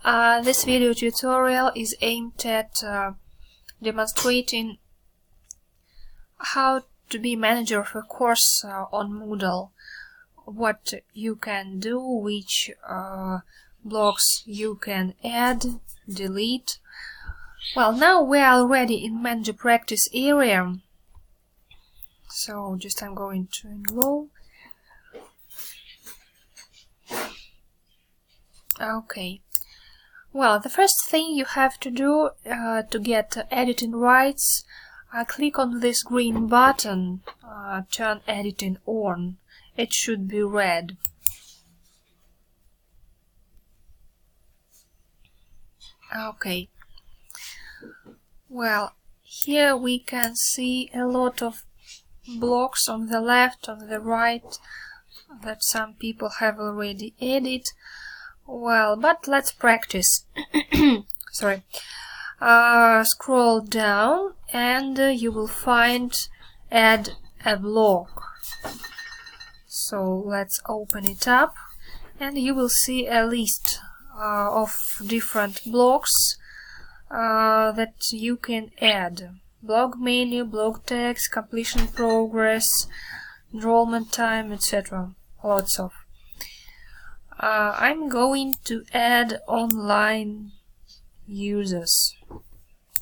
This video tutorial is aimed at demonstrating how to be manager of a course on Moodle, what you can do, which blocks you can add, delete. Well, now we are already in manager practice area, so just I'm going to enroll. Okay. Well, the first thing you have to do to get editing rights, click on this green button, turn editing on. It should be red. Okay. Well, here we can see a lot of blocks on the left, on the right, that some people have already added. Well, but let's practice. Sorry. Scroll down and you will find add a block. So let's open it up and you will see a list of different blocks that you can add. Block menu, block text, completion progress, enrollment time, etc. Lots of. I'm going to add online users.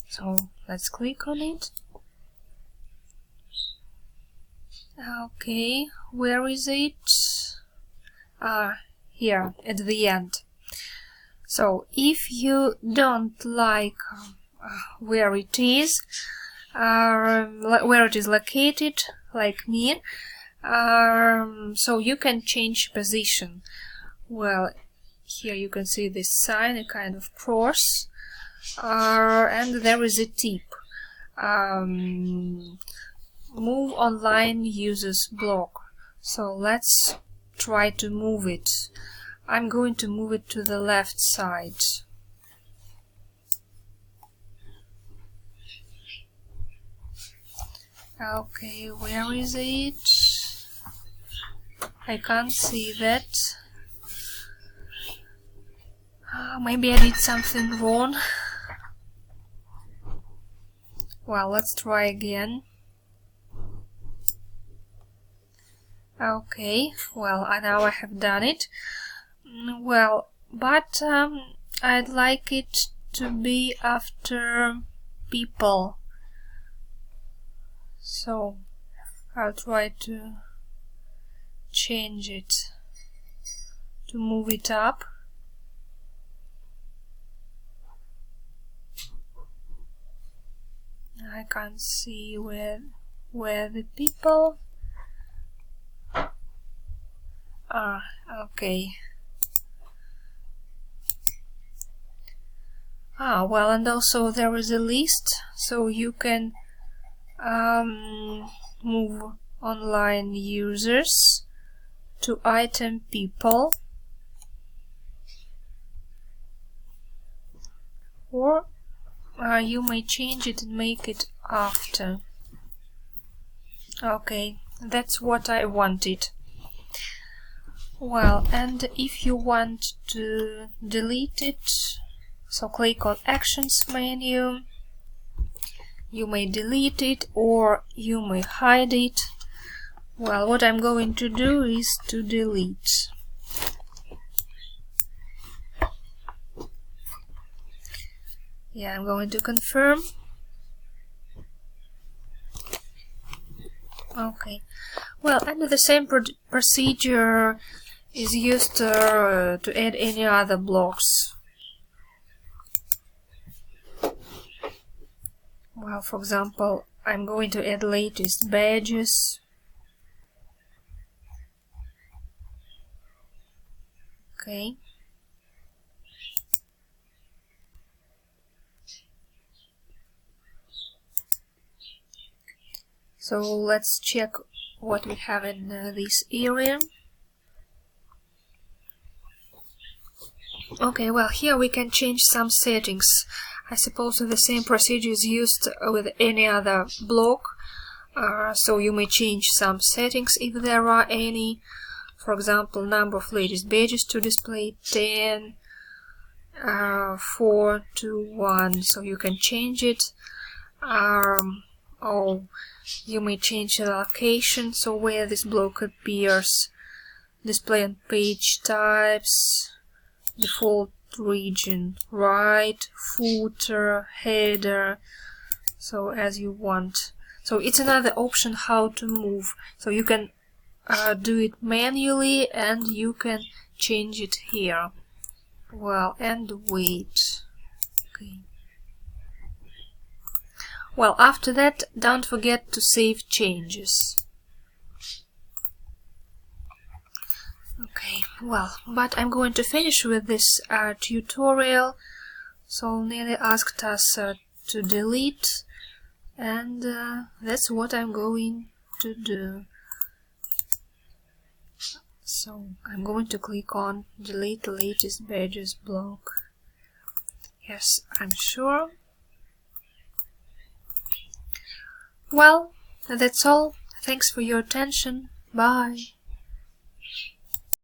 So let's click on it. Okay, where is it? Here at the end. So if you don't like where it is located, like me, so you can change position. Well, here you can see this sign, a kind of cross, and there is a tip. Move online users block. So let's try to move it. I'm going to move it to the left side. Okay, where is it? I can't see that. Maybe I did something wrong. Well, let's try again. Okay, well, now I have done it. Well, but I'd like it to be after people. So I'll try to change it, to move it up. I can't see where the people are. Okay. Well, and also there is a list, so you can move online users to item people, or you may change it and make it after. Okay, that's what I wanted. Well, and if you want to delete it, so click on Actions menu. You may delete it or you may hide it. Well, what I'm going to do is to delete. Yeah, I'm going to confirm. Okay. Well, and the same procedure is used to add any other blocks. Well, for example, I'm going to add latest badges. Okay. So let's check what we have in this area. Okay, well, here we can change some settings. I suppose the same procedure is used with any other block. So you may change some settings if there are any. For example, number of latest badges to display 10, 4 to 1, so you can change it. Oh, you may change the location, so where this block appears, display on page types, default region, right, footer, header, so as you want. So it's another option how to move. So you can do it manually and you can change it here. Well, and wait. Okay. Well, after that, don't forget to save changes. Okay, well, but I'm going to finish with this tutorial. So Nelly asked us to delete, and that's what I'm going to do. So I'm going to click on delete latest badges block. Yes, I'm sure. Well, that's all. Thanks for your attention. Bye.